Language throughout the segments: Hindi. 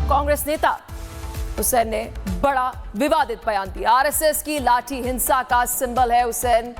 कांग्रेस नेता हुसैन ने बड़ा विवादित बयान दिया। आरएसएस की लाठी हिंसा का सिंबल है। हुसैन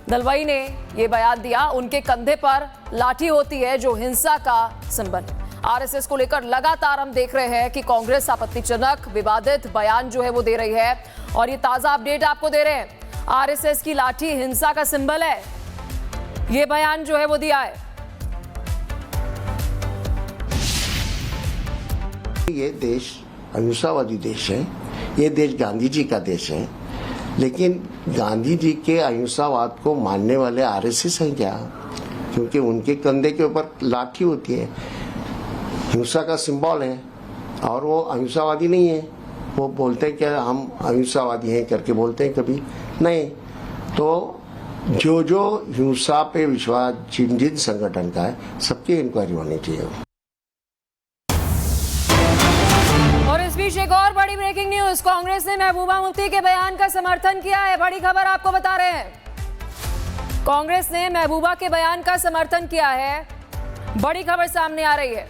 दलवाई ने यह बयान दिया। उनके कंधे पर लाठी होती है जो हिंसा का सिंबल है। आरएसएस को लेकर लगातार हम देख रहे हैं कि कांग्रेस आपत्तिजनक विवादित बयान जो है वो दे रही है और ये ताजा अपडेट आपको दे रहे हैं। आरएसएस की लाठी हिंसा का सिंबल है, ये बयान जो है वो दिया है। ये देश अहिंसावादी देश है, ये देश गांधी जी का देश है, लेकिन गांधी जी के अहिंसावाद को मानने वाले आरएसएस हैं क्या? क्योंकि उनके कंधे के ऊपर लाठी होती है, हिंसा का सिंबल है और वो अहिंसावादी नहीं है। वो बोलते हैं क्या हम अहिंसावादी हैं करके बोलते हैं, कभी नहीं। तो जो हिंसा पे विश्वास जिन संगठन का है, सबकी इंक्वायरी होनी चाहिए। और इस बीच एक और बड़ी ब्रेकिंग न्यूज, कांग्रेस ने महबूबा मुफ्ती के बयान का समर्थन किया है। बड़ी खबर आपको बता रहे हैं, कांग्रेस ने महबूबा के बयान का समर्थन किया है। बड़ी खबर सामने आ रही है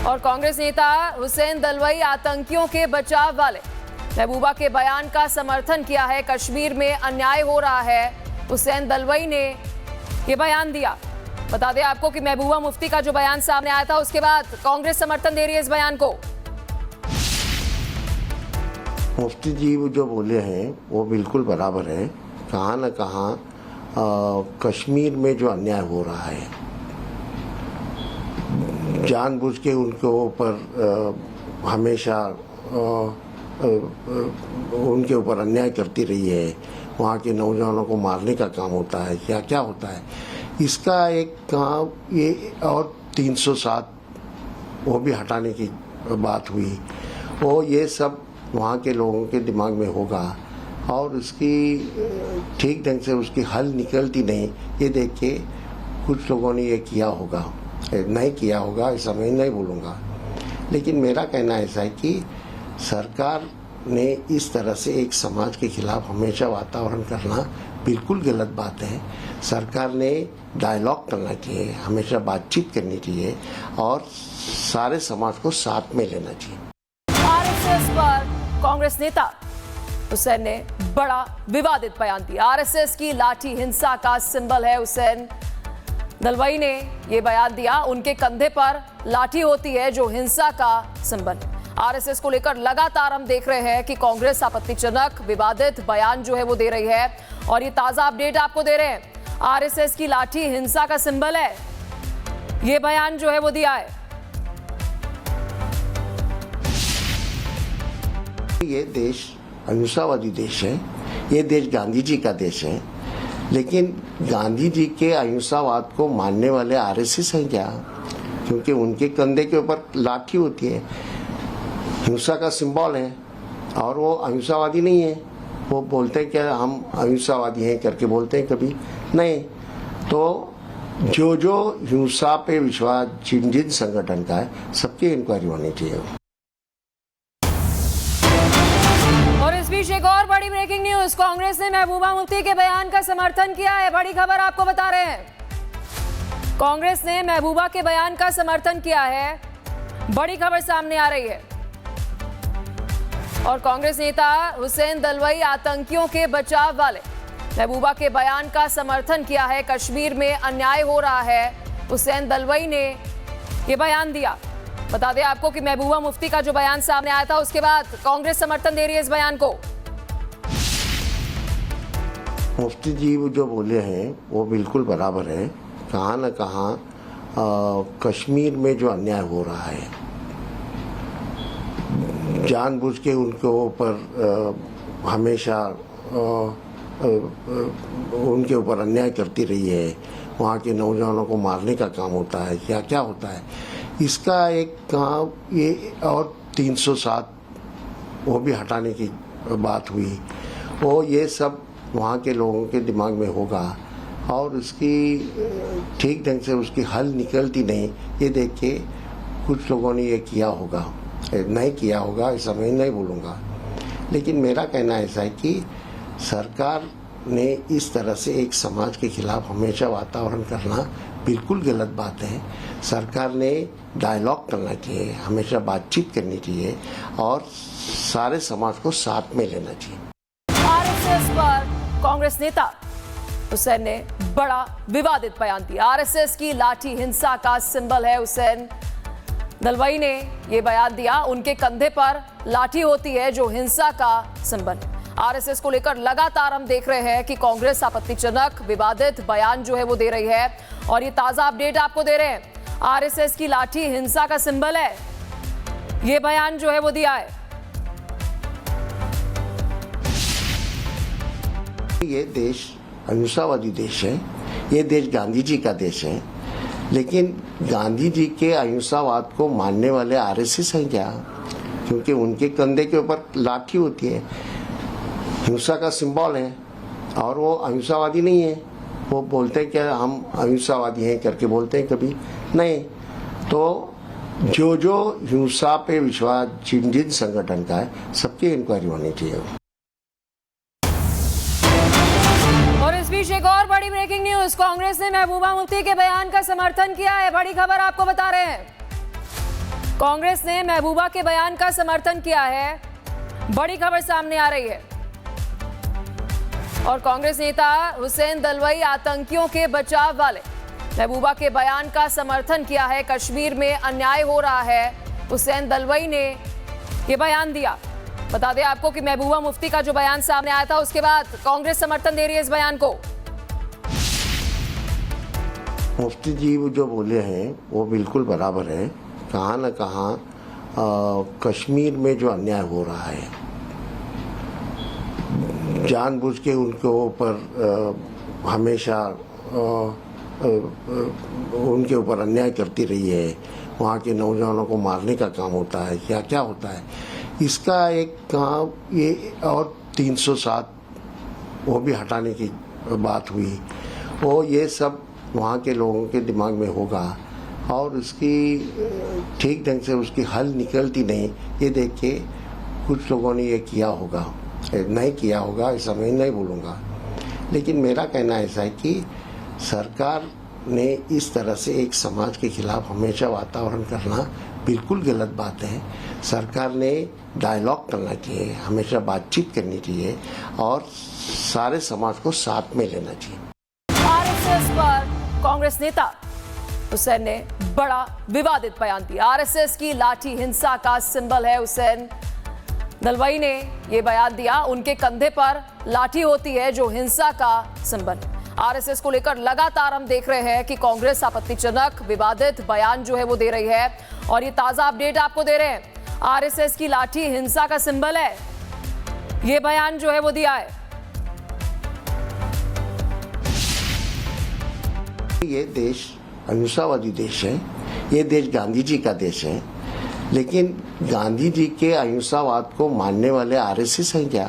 और कांग्रेस नेता हुसैन दलवाई आतंकियों के बचाव वाले महबूबा के बयान का समर्थन किया है। कश्मीर में अन्याय हो रहा है, हुसैन दलवाई ने यह बयान दिया। बता दें आपको कि महबूबा मुफ्ती का जो बयान सामने आया था, उसके बाद कांग्रेस समर्थन दे रही है इस बयान को। मुफ्ती जी जो बोले हैं वो बिल्कुल बराबर है। कहाँ न कहाँ कश्मीर में जो अन्याय हो रहा है, जानबूझ के उनके ऊपर हमेशा उनके ऊपर अन्याय करती रही है। वहाँ के नौजवानों को मारने का काम होता है, क्या क्या होता है इसका एक काम। ये और 307 वो भी हटाने की बात हुई, वो ये सब वहाँ के लोगों के दिमाग में होगा और उसकी ठीक ढंग से उसकी हल निकलती नहीं। ये देख के कुछ लोगों ने ये किया होगा, नहीं किया होगा ऐसा मैं नहीं बोलूँगा, लेकिन मेरा कहना ऐसा है कि सरकार ने इस तरह से एक समाज के खिलाफ हमेशा वातावरण करना बिल्कुल गलत बात है। सरकार ने डायलॉग करना चाहिए, हमेशा बातचीत करनी चाहिए और सारे समाज को साथ में लेना चाहिए। आरएसएस पर कांग्रेस नेता हुसैन ने बड़ा विवादित बयान दिया। आरएसएस की लाठी हिंसा का सिंबल है। हुसैन दलवाई ने यह बयान दिया। उनके कंधे पर लाठी होती है जो हिंसा का सिंबल है। आरएसएस को लेकर लगातार हम देख रहे हैं कि कांग्रेस आपत्तिजनक विवादित बयान जो है वो दे रही है और ये ताजा अपडेट आपको दे रहे हैं। आरएसएस की लाठी हिंसा का सिंबल है, ये बयान जो है वो दिया है। ये देश अहिंसावादी देश है, ये देश गांधी जी का देश है, लेकिन गांधी जी के अहिंसावाद को मानने वाले आरएसएस हैं क्या? क्योंकि उनके कंधे के ऊपर लाठी होती है, हिंसा का सिंबल है और वो अहिंसावादी नहीं है। वो बोलते हैं क्या हम अहिंसावादी हैं करके बोलते हैं, कभी नहीं। तो जो हिंसा पे विश्वास जिन संगठन का है, सबकी इंक्वायरी होनी चाहिए। और इस बीच एक और बड़ी ब्रेकिंग न्यूज, कांग्रेस ने महबूबा मुफ्ती के बयान का समर्थन किया है। बड़ी खबर आपको बता रहे हैं, कांग्रेस ने महबूबा के बयान का समर्थन किया है। बड़ी खबर सामने आ रही है और कांग्रेस नेता हुसैन दलवाई आतंकियों के बचाव वाले महबूबा के बयान का समर्थन किया है। कश्मीर में अन्याय हो रहा है, हुसैन दलवाई ने यह बयान दिया। बता दें आपको कि महबूबा मुफ्ती का जो बयान सामने आया था, उसके बाद कांग्रेस समर्थन दे रही है इस बयान को। मुफ्ती जी जो बोले हैं वो बिल्कुल बराबर है। कहाँ न कहाँ कश्मीर में जो अन्याय हो रहा है, जानबूझ के उनके ऊपर हमेशा उनके ऊपर अन्याय करती रही है। वहाँ के नौजवानों को मारने का काम होता है, क्या क्या होता है इसका एक काम। ये और 307 वो भी हटाने की बात हुई, वो ये सब वहाँ के लोगों के दिमाग में होगा और उसकी ठीक ढंग से उसकी हल निकलती नहीं। ये देख के कुछ लोगों ने ये किया होगा, नहीं किया होगा ऐसा मैं नहीं बोलूँगा, लेकिन मेरा कहना ऐसा है कि सरकार ने इस तरह से एक समाज के खिलाफ हमेशा वातावरण करना बिल्कुल गलत बात है। सरकार ने डायलॉग करना चाहिए, हमेशा बातचीत करनी चाहिए और सारे समाज को साथ में लेना चाहिए। आरएसएस पर कांग्रेस नेता हुसैन ने बड़ा विवादित बयान दिया। आरएसएस की लाठी हिंसा का सिंबल है। हुसैन दलवाई ने यह बयान दिया। उनके कंधे पर लाठी होती है जो हिंसा का सिंबल है। आरएसएस को लेकर लगातार हम देख रहे हैं कि कांग्रेस आपत्तिजनक विवादित बयान जो है वो दे रही है और ये ताजा अपडेट आपको दे रहे हैं। आरएसएस की लाठी हिंसा का सिंबल है, ये बयान जो है वो दिया है। ये देश अहिंसावादी देश है, ये देश गांधी जी का देश है, लेकिन गांधी जी के अहिंसावाद को मानने वाले आरएसएस हैं क्या? क्योंकि उनके कंधे के ऊपर लाठी होती है, हिंसा का सिंबल है और वो अहिंसावादी नहीं है। वो बोलते हैं क्या हम अहिंसावादी हैं करके बोलते हैं, कभी नहीं। तो जो हिंसा पे विश्वास जिन संगठन का है, सबकी इंक्वायरी होनी चाहिए। और इस बीच एक और बड़ी ब्रेकिंग न्यूज, कांग्रेस ने महबूबा मुफ्ती के बयान का समर्थन किया है। बड़ी खबर आपको बता रहे हैं, कांग्रेस ने महबूबा के बयान का समर्थन किया है। बड़ी खबर सामने आ रही है और कांग्रेस नेता हुसैन दलवाई आतंकियों के बचाव वाले महबूबा के बयान का समर्थन किया है। कश्मीर में अन्याय हो रहा है, हुसैन दलवाई ने यह बयान दिया। बता दें आपको कि महबूबा मुफ्ती का जो बयान सामने आया था, उसके बाद कांग्रेस समर्थन दे रही है इस बयान को। मुफ्ती जी जो बोले हैं वो बिल्कुल बराबर है। कहाँ न कहाँ कश्मीर में जो अन्याय हो रहा है, जानबूझ के उनके ऊपर हमेशा उनके ऊपर अन्याय करती रही है। वहाँ के नौजवानों को मारने का काम होता है, क्या क्या होता है, इसका एक काम ये। और 307 वो भी हटाने की बात हुई, वो ये सब वहाँ के लोगों के दिमाग में होगा और इसकी ठीक ढंग से उसकी हल निकलती नहीं। ये देख के कुछ लोगों ने ये किया होगा, नहीं किया होगा ऐसा मैं नहीं बोलूँगा, लेकिन मेरा कहना ऐसा है कि सरकार ने इस तरह से एक समाज के खिलाफ हमेशा वातावरण करना बिल्कुल गलत बात है। सरकार ने डायलॉग करना चाहिए, हमेशा बातचीत करनी चाहिए और सारे समाज को साथ में लेना चाहिए। आरएसएस पर कांग्रेस नेता हुसैन ने बड़ा विवादित बयान दिया। आरएसएस की लाठी हिंसा का सिंबल है। हुसैन दलवाई ने यह बयान दिया। उनके कंधे पर लाठी होती है जो हिंसा का सिंबल है। आरएसएस को लेकर लगातार हम देख रहे हैं कि कांग्रेस आपत्तिजनक विवादित बयान जो है वो दे रही है और ये ताजा अपडेट आपको दे रहे हैं। आरएसएस की लाठी हिंसा का सिंबल है, ये बयान जो है वो दिया है। ये देश अहिंसावादी देश है, ये देश गांधी जी का देश है, लेकिन गांधी जी के अहिंसावाद को मानने वाले आरएसएस हैं क्या?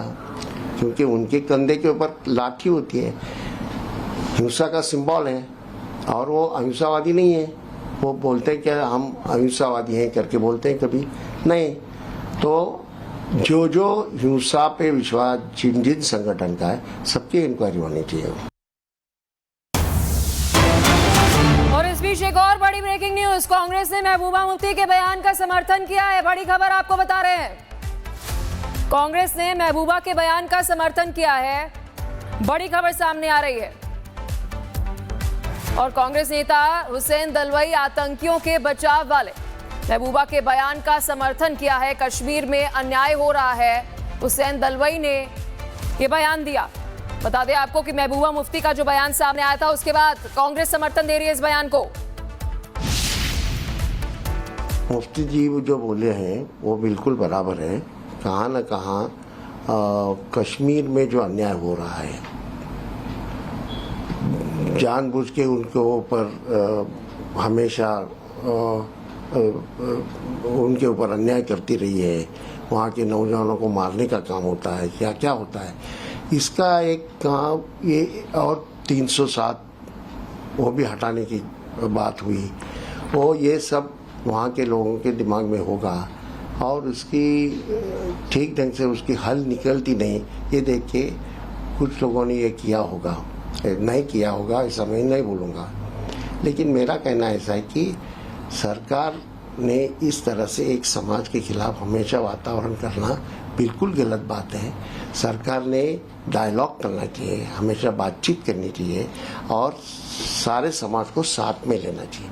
क्योंकि उनके कंधे के ऊपर लाठी होती है, हिंसा का सिंबल है और वो अहिंसावादी नहीं है। वो बोलते हैं क्या हम अहिंसावादी हैं करके बोलते हैं, कभी नहीं। तो जो हिंसा पे विश्वास जिन संगठन का है, सबकी इंक्वायरी होनी चाहिए। और इस बीच एक और बड़ी ब्रेकिंग न्यूज, कांग्रेस ने महबूबा मुफ्ती के बयान का समर्थन किया है। बड़ी खबर आपको बता रहे हैं, कांग्रेस ने महबूबा के बयान का समर्थन किया है। बड़ी खबर सामने आ रही है और कांग्रेस नेता हुसैन दलवाई आतंकियों के बचाव वाले महबूबा के बयान का समर्थन किया है। कश्मीर में अन्याय हो रहा है, हुसैन दलवाई ने यह बयान दिया। बता दें आपको कि महबूबा मुफ्ती का जो बयान सामने आया था, उसके बाद कांग्रेस समर्थन दे रही है इस बयान को। मुफ्ती जी जो बोले हैं वो बिल्कुल बराबर है। कहाँ न कहाँ कश्मीर में जो अन्याय हो रहा है, जानबूझ के उनके ऊपर हमेशा उनके ऊपर अन्याय करती रही है। वहाँ के नौजवानों को मारने का काम होता है, क्या क्या होता है, इसका एक काम ये। और 307 वो भी हटाने की बात हुई, वो ये सब वहाँ के लोगों के दिमाग में होगा और इसकी ठीक ढंग से उसकी हल निकलती नहीं। ये देख के कुछ लोगों ने ये किया होगा, नहीं किया होगा ऐसा मैं नहीं बोलूँगा, लेकिन मेरा कहना ऐसा है कि सरकार ने इस तरह से एक समाज के खिलाफ हमेशा वातावरण करना बिल्कुल गलत बात है। सरकार ने डायलॉग करना चाहिए, हमेशा बातचीत करनी चाहिए और सारे समाज को साथ में लेना चाहिए।